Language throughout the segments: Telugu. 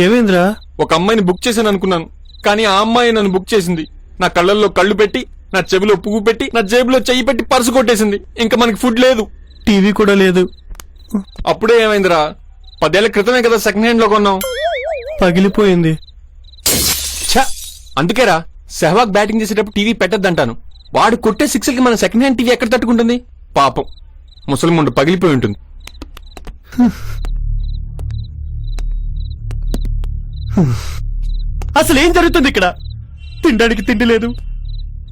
ఏమైందిరా? ఒక అమ్మాయిని బుక్ చేశాను అనుకున్నాను, కానీ ఆ అమ్మాయి నన్ను బుక్ చేసింది. నా కళ్ళల్లో కళ్ళు పెట్టి, నా చెవిలో పువ్వు పెట్టి, నా జేబులో చెయ్యి పెట్టి పర్సు కొట్టేసింది. ఇంకా మనకి ఫుడ్ లేదు, టీవీ కూడా లేదు. అప్పుడే ఏమైందిరా? 10 ఏళ్ల క్రితమే కదా సెకండ్ హ్యాండ్ లో కొన్నాం. పగిలిపోయింది. అందుకేరా సెహ్వాగ్ బ్యాటింగ్ చేసేటప్పుడు టీవీ పెట్టద్దంటాను. వాడు కొట్టే సిక్స్లకి మన సెకండ్ హ్యాండ్ టీవీ ఎక్కడ తట్టుకుంటుంది? పాపం ముసలిముండు పగిలిపోయి ఉంటుంది. అసలు ఏం జరుగుతుంది ఇక్కడ? తినడానికి తిండి లేదు,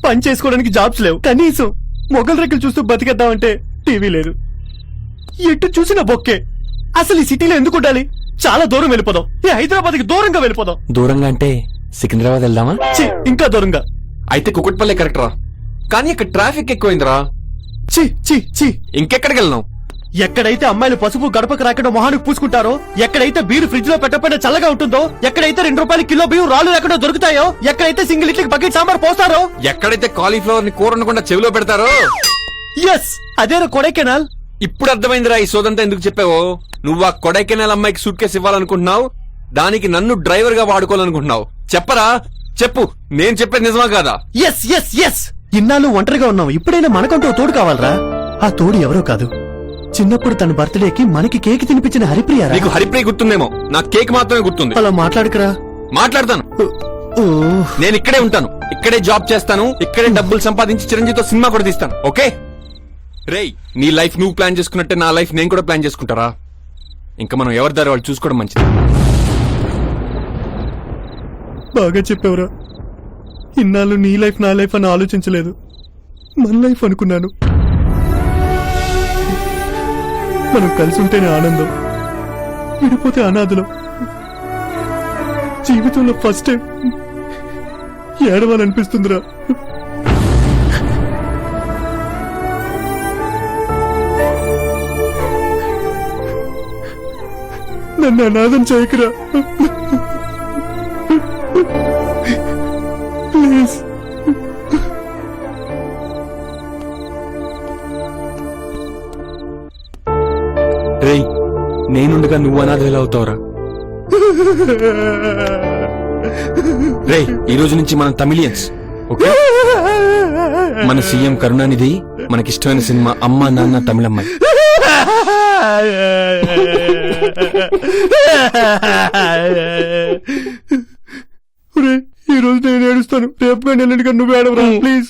పని చేసుకోవడానికి జాబ్స్ లేవు, కనీసం మొగల్ రెక్కలు చూస్తూ బతికేద్దామంటే టీవీ లేదు. ఎటు చూసినా బొక్కే. అసలు ఈ సిటీలో ఎందుకు ఉండాలి? చాలా దూరం వెళ్ళిపోదాం. ఈ హైదరాబాద్కి దూరంగా వెళ్ళిపోదాం. దూరంగా అంటే సికింద్రాబాద్ వెళ్దామా? ఇంకా దూరంగా అయితే కుకట్పల్లె కరెక్ట్ రా, కానీ ఇక్కడ ట్రాఫిక్ ఎక్కువైందిరా. ఇంకెక్కడికి వెళ్ళినావు? ఎక్కడైతే అమ్మాయిలు పసుపు గడపకు రాకుండా మొహానికి పూసుకుంటారో, ఎక్కడైతే బీరు ఫ్రిడ్జ్ లో పెట్టకపోయినా చల్లగా ఉంటుందో, ఎక్కడైతే 2 రూపాయలు కిలో బియ్యం రాళ్ళు లేకుండా దొరుకుతాయో, ఎక్కడైతే సింగిల్ ఇడ్లీకి బకెట్ సాంబార్ పోస్తారో, ఎక్కడైతే కాలీఫ్లవర్ ని కూర వండకుండా చెవిలో పెడతారో, ఎస్ అదేనా కొడైకెనాల్. ఇప్పుడు అర్థమైందిరా ఈ సోదంతా ఎందుకు చెప్పావో. నువ్వు ఆ కొడైకెనాల్ అమ్మాయికి సూట్ కేసు ఇవ్వాలనుకుంటున్నావు, దానికి నన్ను డ్రైవర్ గా వాడుకోవాలనుకుంటున్నావు. చెప్పరా, చెప్పు, నేను చెప్పేది నిజమా కాదా? ఎస్ ఎస్ ఎస్ ఇన్నాళ్ళు ఒంటరిగా ఉన్నావు, ఇప్పుడైనా మనకంటూ తోడు కావాలరా. ఆ తోడు ఎవరో కాదు, చిన్నప్పుడు తన బర్త్డేకి మనకి కేక్ తినిపించిన హరిప్రియ. నీకు హరిప్రియ గుర్తుందేమో, నా కేక్ మాత్రమే గుర్తుంది. అలా మాట్లాడుకురా. మాట్లాడతాను. నేను ఇక్కడే ఉంటాను, ఇక్కడే జాబ్ చేస్తాను, ఇక్కడే డబ్బులు సంపాదించి చిరంజీవితో సినిమా కూడా తీస్తాను. ఓకే రేయ్, నీ లైఫ్ నువ్వు ప్లాన్ చేసుకున్నట్టే నా లైఫ్ నేను కూడా ప్లాన్ చేసుకుంటారా? ఇంకా మనం ఎవరి దారి వాళ్ళు చూసుకోవడం మంచిది. బాగా చెప్పావురా. ఇన్నాళ్ళు నీ లైఫ్ నా లైఫ్ అని ఆలోచించలేదు, మన లైఫ్ అనుకున్నాను. మనం కలిసి ఉంటేనే ఆనందం, విడిపోతే అనాథలం. జీవితంలో ఫస్ట్ టైం ఏడవాలనిపిస్తుందిరా. నన్ను అనాథం చేయకురా ప్లీజ్. రేయ్, నేనుండగా నువ్వు అనాథ ఎలా అవుతావురా? రేయ్, ఈ రోజు నుంచి మనం తమిళియన్స్. ఓకే, మన సీఎం కరుణానిధి, మనకిష్టమైన సినిమా అమ్మా నాన్న తమిళమ్మాయి. ఈ రోజు నేను ఏడుస్తాను, రేపు కానీ ఎల్లుండి నువ్వు ఏడవరా ప్లీజ్.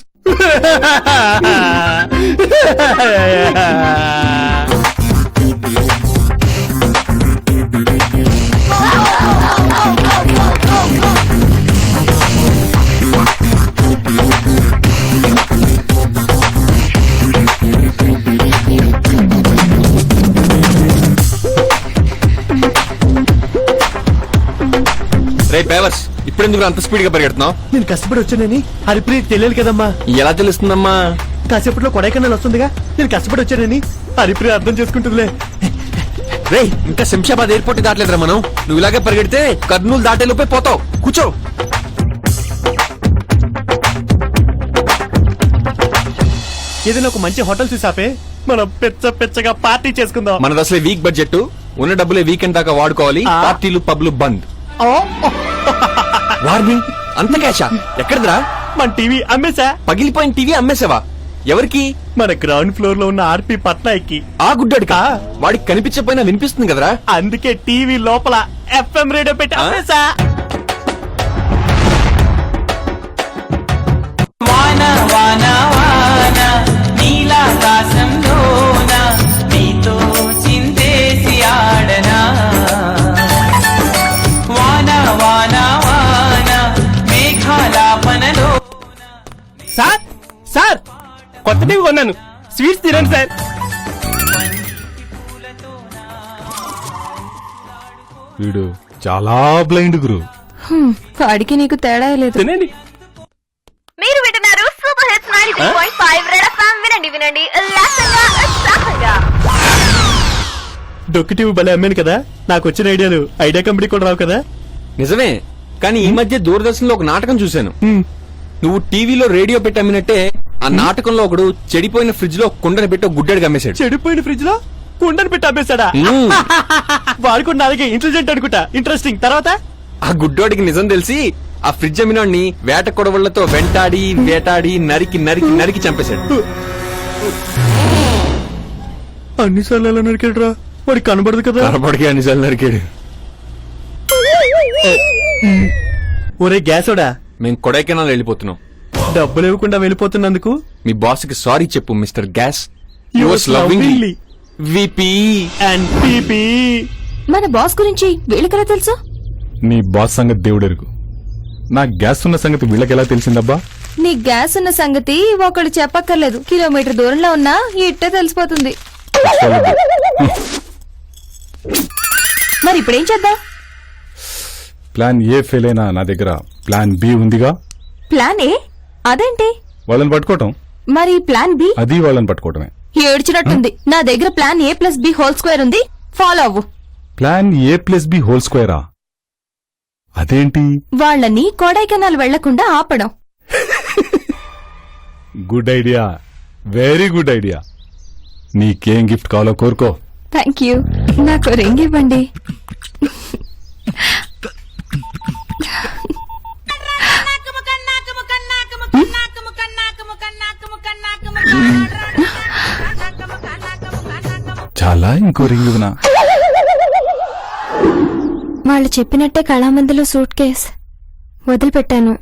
రే బేవర్స్, ఇప్పుడెందుకు అంత స్పీడ్ గా పరిగెడుతున్నావు? నేను కష్టపడి వచ్చానని హరిప్రియ తెలియదు కదమ్మా. ఎలా తెలుస్తుందమ్మా? కాసేపట్లో కొడైకెనాల్ వస్తుందిగా, నేను కష్టపడి వచ్చానని హరిప్రియ అర్థం చేసుకుంటుందిలే. రే, ఇంకా శంషాబాద్ ఎయిర్పోర్ట్ దాటలేదురా మనం. నువ్వు ఇలాగే పరిగెడితే కర్నూలు దాటేలోపే పోతావు. కూర్చో. ఏదైనా ఒక మంచి హోటల్ చూసాపే, మనం పెచ్చగా పార్టీ చేసుకుందాం. మనది అసలే వీక్ బడ్జెట్, ఉన్న డబ్బులే వీకెండ్ దాకా వాడుకోవాలి. పార్టీలు పబ్లు బంద్. వార్నింగ్, అంత క్యాషా? ఎక్కడదిరా? మన టీవీ అమ్మేశా. పగిలిపోయిన టీవీ అమ్మేసావా? ఎవరికి? మన గ్రౌండ్ ఫ్లోర్ లో ఉన్న ఆర్పి పట్నాయికి. ఆ గుడ్డడికా? వాడికి కనిపించకపోయినా వినిపిస్తుంది కదరా. అందుకే టీవీ లోపల FM రేడియో పెట్టి అమ్మేశా. సార్ సార్, కొత్త టీవీ కొన్నాను, స్వీట్స్ తినండి సార్. వీడు చాలా బ్లైండ్ గురు. వాడికి నీకు తేడా లేదు. తినండి. మీరు వింటున్నారు సూపర్ హిట్స్ 93.5 రెడ్ ఎఫ్ఎం. వినండి వినండి ఉల్లాసంగా ఉత్సాహంగా. డొక్కు టీవీ భలే అమ్మాను కదా, నాకు వచ్చిన ఐడియా కంపెనీ కూడా రావు కదా. నిజమే, కానీ ఈ మధ్య దూరదర్శన్ లో ఒక నాటకం చూశాను. నువ్వు టీవీలో రేడియో పెట్టి అమ్మినట్టే ఆ నాటకంలో ఒకడు చెడిపోయిన ఫ్రిడ్జ్ లో కుండను పెట్టి గుడ్డడికి అమ్మేశాడు. చెడిపోయిన ఫ్రిడ్జ్ లో కుండను పెట్టి అమ్మేశాడా? వాడు కూడా నాలుగే ఇంటెలిజెంట్ అనుకుంటా. ఇంట్రెస్టింగ్. తర్వాత ఆ గుడ్డోడికి నిజం తెలిసి ఆ ఫ్రిడ్జ్ అమ్మినోడిని వేట కొడవళ్లతో వెంటాడి వేటాడి నరికి నరికి నరికి చంపేశాడు. అన్నిసార్లు ఎలా నరికాడురా? వాడికి కనబడదు కదా. కనపడికి అన్నిసార్లు నరికాడు. ఒరే గ్యాసోడా, మేము కొడైకెనాల్ వెళ్ళిపోతున్నాం. డబ్బులు ఇవ్వకుండా వెళ్ళిపోతున్నందుకు మీ బాస్ కి సారీ చెప్పు mister gas. Yours lovingly. VP and PP. మన బాస్ గురించి వీళ్ళకెలా తెలుసు? నీ బాస్ సంగతి దేవుడెరుగు. నా గ్యాస్ ఉన్న సంగతి వీళ్ళకెలా తెలిసిందబ్బా? నీ గ్యాస్ ఉన్న సంగతి ఒకళ్ళు చెప్పక్కర్లేదు. కిలోమీటర్ దూరంలో ఉన్నా ఇట్టే తెలిసిపోతుంది. మరి ఇప్పుడేం చేద్దాం? ప్లాన్ ఏ ఫెయిల్ అయినా నా దగ్గర ప్లాన్ బి ఉందిగా. Plan A? అదేంటి? వాళ్ళని పట్టుకోవటం. మరి ప్లాన్ బి? అది వాళ్ళని పట్టుకోవటమే. ఏడ్చినట్టుంది. నా దగ్గర plan A plus B whole square ఉంది. ఫాలో అవ్వు. Plan A plus B whole స్క్వేరా? అదేంటి? వాళ్ళని కొడైకెనాల్ వెళ్లకుండా ఆపడం. Good idea, very good idea. నీకేం గిఫ్ట్ కావాలో కోరుకో. Thank you. నాకు రింగ్ ఇవ్వండి. చాలా, ఇంకో రింగ్ ఇవ్వనా? వాళ్ళు చెప్పినట్టే కళామందిలో సూట్ కేస్ వదిలిపెట్టాను.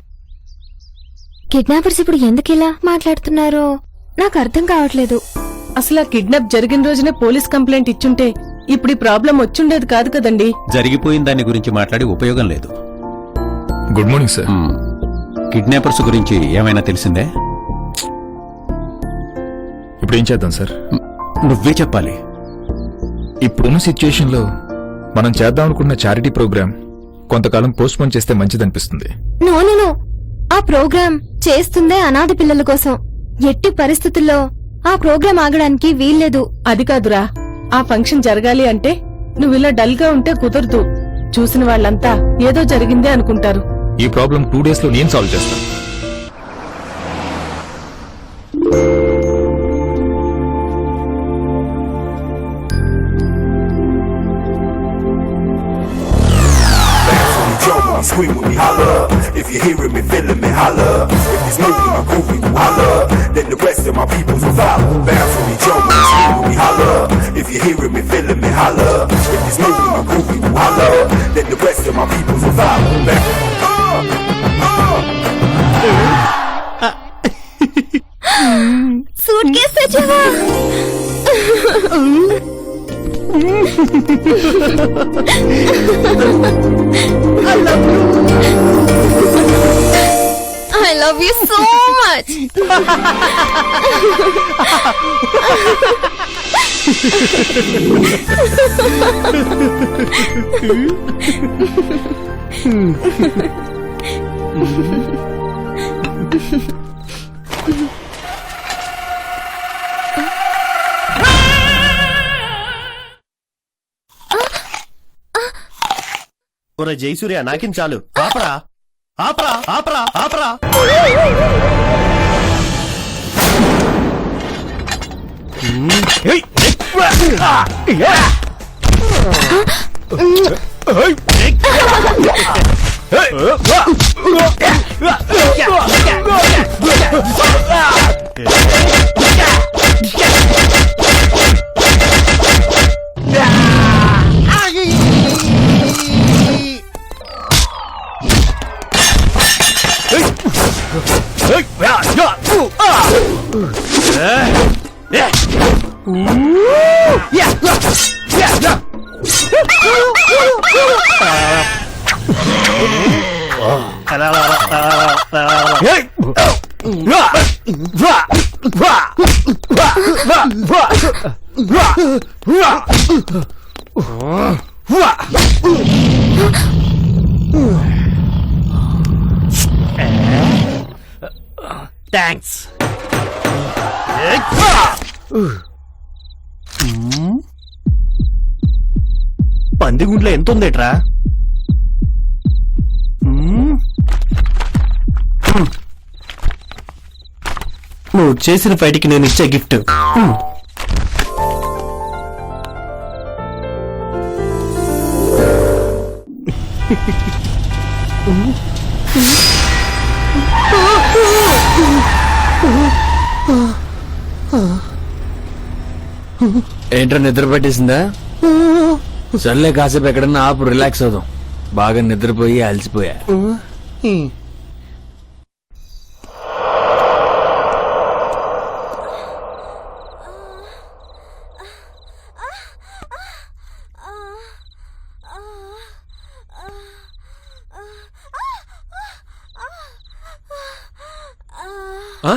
కిడ్నాపర్స్ ఇప్పుడు ఎందుకు ఇలా మాట్లాడుతున్నారో నాకు అర్థం కావట్లేదు. అసలు ఆ కిడ్నాప్ జరిగిన రోజునే పోలీస్ కంప్లైంట్ ఇచ్చుంటే ఇప్పుడు ఈ ప్రాబ్లం వచ్చుండేది కాదు కదండి. జరిగిపోయిన దాని గురించి మాట్లాడి ఉపయోగం లేదు. Good morning sir. కిడ్నాపర్స్ గురించి ఏమైనా తెలిసిందే? ఇప్పుడు ఏం చేద్దాం సార్? నువ్వే చెప్పాలి. ఇప్పుడున్న సిచ్యుయేషన్ లో మనం చేద్దాం అనుకున్న చారిటీ ప్రోగ్రామ్ కొంతకాలం పోస్ట్ పోన్ చేస్తే మంచిదనిపిస్తుంది. నో, ఆ ప్రోగ్రాం చేస్తుందే అనాథ పిల్లల కోసం. ఎట్టి పరిస్థితుల్లో ఆ ప్రోగ్రాం ఆగడానికి వీల్లేదు. అది కాదురా, ఆ ఫంక్షన్ జరగాలి అంటే నువ్విలా డల్ గా ఉంటే కుదరదు. చూసిన వాళ్ళంతా ఏదో జరిగిందే అనుకుంటారు. ఈ ప్రాబ్లం 2 days లో నేను సాల్వ్ చేస్తాను. Scream with me, holla. If you're hearing me, feeling me, holla. If it's moving or grooving, you holla. Then the rest of my peoples will follow. Bounce with me, jump with me, scream with me, holla. If you're hearing me, feeling me, holla. If it's moving or grooving, you holla. Then the rest of my peoples will follow. Suit case తెచ్చావా? I love you so much. ఒరే జయసూర్య, నాకిం చాలు. ఆపరా ఆపరా ఆపరా ఆపరా. థ్యాంక్స్. పందిగుంట్లో ఎంత ఉందేట్రా? నువ్వు చేసిన ఫైట్కి నేను ఇచ్చే గిఫ్ట్. ఏంట్రా నిద్ర పట్టేసిందా? సర్లే కాసేపు ఎక్కడన్నా ఆపు, రిలాక్స్ అవుదాం. బాగా నిద్రపోయి అలసిపోయా. ఆ?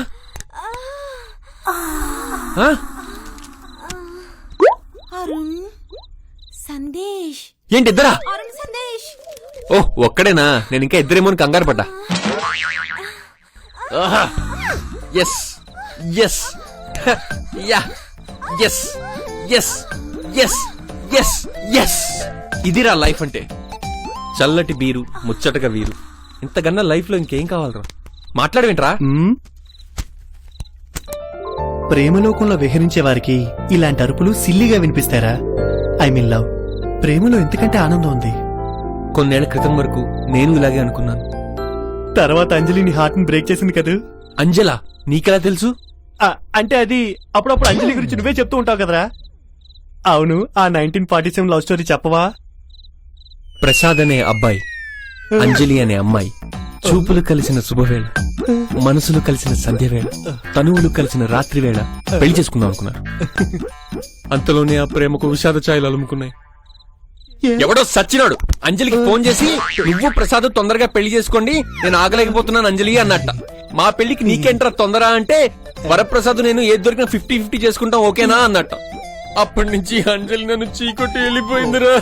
ఆ? సందేశ్ ఏంటి ఇద్దరా? సందేశ్ ఓ ఒక్కడేనా? నేను ఇంకా ఇద్దరేమో అని కంగారు పడ్డా. Yes yes yeah yes yes yes yes yes ఇదిరా లైఫ్ అంటే. చల్లటి బీరు, ముచ్చటగా వీరు. ఇంతకన్నా లైఫ్ లో ఇంకేం కావాలరా? మాట్లాడవేంట్రా? ప్రేమలోకంలో విహరించే వారికి ఇలాంటి అరుపులు సిల్లిగా వినిపిస్తారా? I mean love. ప్రేమలో ఎంతకంటే ఆనందం ఉంది. కొన్నేళ్ల క్రితం వరకు నేను ఇలాగే అనుకున్నాను. తర్వాత అంజలి నీ హార్ట్ ని బ్రేక్ చేసింది కదా. అంజలా? నీకెలా తెలుసు? అంటే అది అప్పుడప్పుడు అంజలి గురించి నువ్వే చెప్తూ ఉంటావు కదరా. అవును, ఆ 1947 లవ్ స్టోరీ చెప్పవా? ప్రసాద్ అనే అబ్బాయి, అంజలి అనే అమ్మాయి, చూపులు కలిసిన శుభవేళ, మనసులు కలిసిన సంధ్యవేళ, తనువులు కలిసిన రాత్రి వేళ పెళ్లి చేసుకుందాం అనుకున్నారు. అంతలోనే ఆ ప్రేమకు విషాద ఛాయలు అలుముకున్నాయి. ఎవడో సచ్చినాడు అంజలికి ఫోన్ చేసి, నువ్వు ప్రసాద్ తొందరగా పెళ్లి చేసుకోండి, నేను ఆగలేకపోతున్నాను అంజలి అన్నట్ట. మా పెళ్లికి నీకేంట్రా తొందర అంటే, వరప్రసాద్ నేను ఏది దొరికినా 50-50 చేసుకుంటాం ఓకేనా అన్నట్ట. అప్పటి నుంచి అంజలి నన్ను చీకొట్టి వెళ్ళిపోయిందిరా.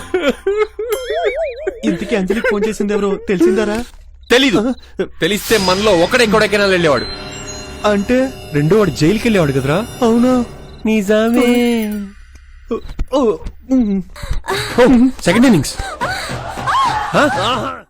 ఇంతకీ అంజలికి ఫోన్ చేసింది ఎవరో తెలిసిందారా? తెలీదు. తెలిస్తే మనలో ఒకడెక్కడెక్కైనా వెళ్ళేవాడు. అంటే రెండో వాడు జైలుకి వెళ్ళేవాడు కదరా. అవునా? నిజమే. Second innings